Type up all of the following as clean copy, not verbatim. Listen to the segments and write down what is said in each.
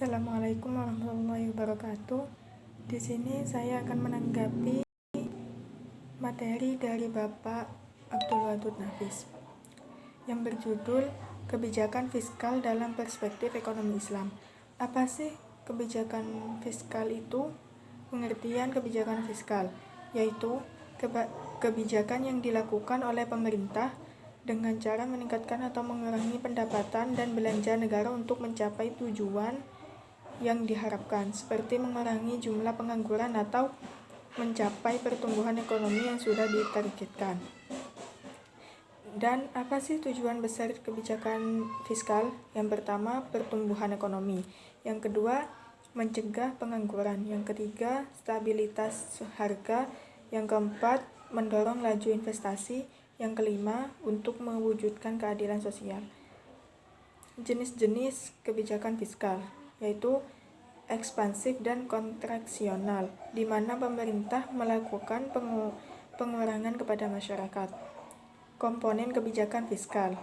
Assalamualaikum warahmatullahi wabarakatuh. Di sini saya akan menanggapi materi dari Bapak Abdul Wadud Nafis yang berjudul Kebijakan Fiskal dalam Perspektif Ekonomi Islam. Apa sih kebijakan fiskal itu? Pengertian kebijakan fiskal yaitu kebijakan yang dilakukan oleh pemerintah dengan cara meningkatkan atau mengurangi pendapatan dan belanja negara untuk mencapai tujuan yang diharapkan, seperti mengurangi jumlah pengangguran atau mencapai pertumbuhan ekonomi yang sudah ditargetkan. Dan apa sih tujuan besar kebijakan fiskal? Yang pertama, pertumbuhan ekonomi. Yang kedua, mencegah pengangguran. Yang ketiga, stabilitas harga. Yang keempat, mendorong laju investasi. Yang kelima, untuk mewujudkan keadilan sosial. Jenis-jenis kebijakan fiskal yaitu ekspansif dan kontraksional, di mana pemerintah melakukan pengurangan kepada masyarakat. Komponen kebijakan fiskal.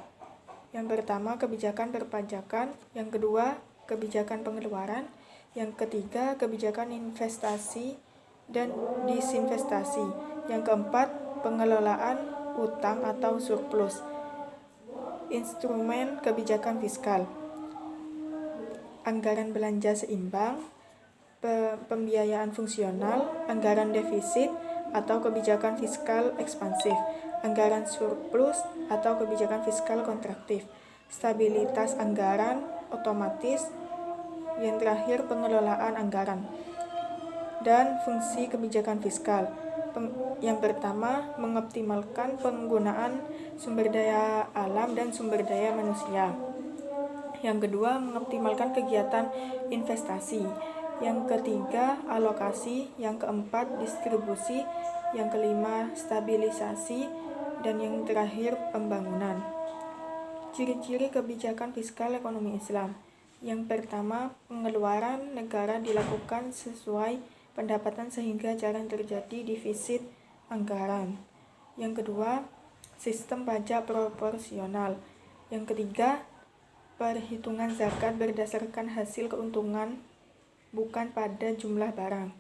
Yang pertama, kebijakan perpajakan. Yang kedua, kebijakan pengeluaran. Yang ketiga, kebijakan investasi dan disinvestasi. Yang keempat, pengelolaan utang atau surplus. Instrumen kebijakan fiskal. Anggaran belanja seimbang, pembiayaan fungsional, anggaran defisit atau kebijakan fiskal ekspansif, anggaran surplus atau kebijakan fiskal kontraktif, stabilitas anggaran otomatis, yang terakhir pengelolaan anggaran. Dan fungsi kebijakan fiskal. Yang pertama, mengoptimalkan penggunaan sumber daya alam dan sumber daya manusia. Yang kedua, mengoptimalkan kegiatan investasi. Yang ketiga, alokasi. Yang keempat, distribusi. Yang kelima, stabilisasi. Dan yang terakhir, pembangunan. Ciri-ciri kebijakan fiskal ekonomi Islam. Yang pertama, pengeluaran negara dilakukan sesuai pendapatan sehingga jarang terjadi defisit anggaran. Yang kedua, sistem pajak proporsional. Yang ketiga, perhitungan zakat berdasarkan hasil keuntungan, bukan pada jumlah barang.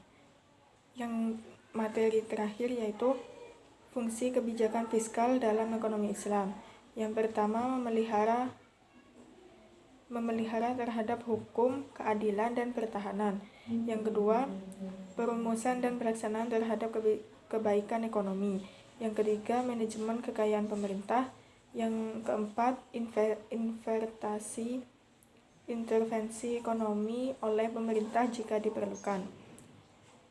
Yang materi terakhir yaitu fungsi kebijakan fiskal dalam ekonomi Islam. Yang pertama, memelihara terhadap hukum, keadilan, dan pertahanan. Yang kedua, perumusan dan pelaksanaan terhadap kebaikan ekonomi. Yang ketiga, manajemen kekayaan pemerintah. Yang keempat, intervensi ekonomi oleh pemerintah jika diperlukan.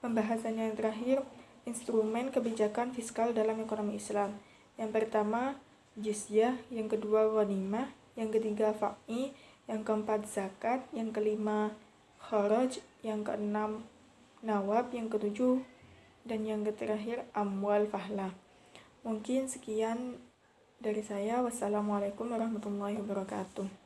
Pembahasannya yang terakhir, instrumen kebijakan fiskal dalam ekonomi Islam. Yang pertama, jizyah. Yang kedua, ghanimah. Yang ketiga, fa'i. Yang keempat, zakat. Yang kelima, kharaj. Yang keenam, nawab. Yang ketujuh dan yang terakhir, amwal fahlah. Mungkin sekian dari saya. Wassalamualaikum warahmatullahi wabarakatuh.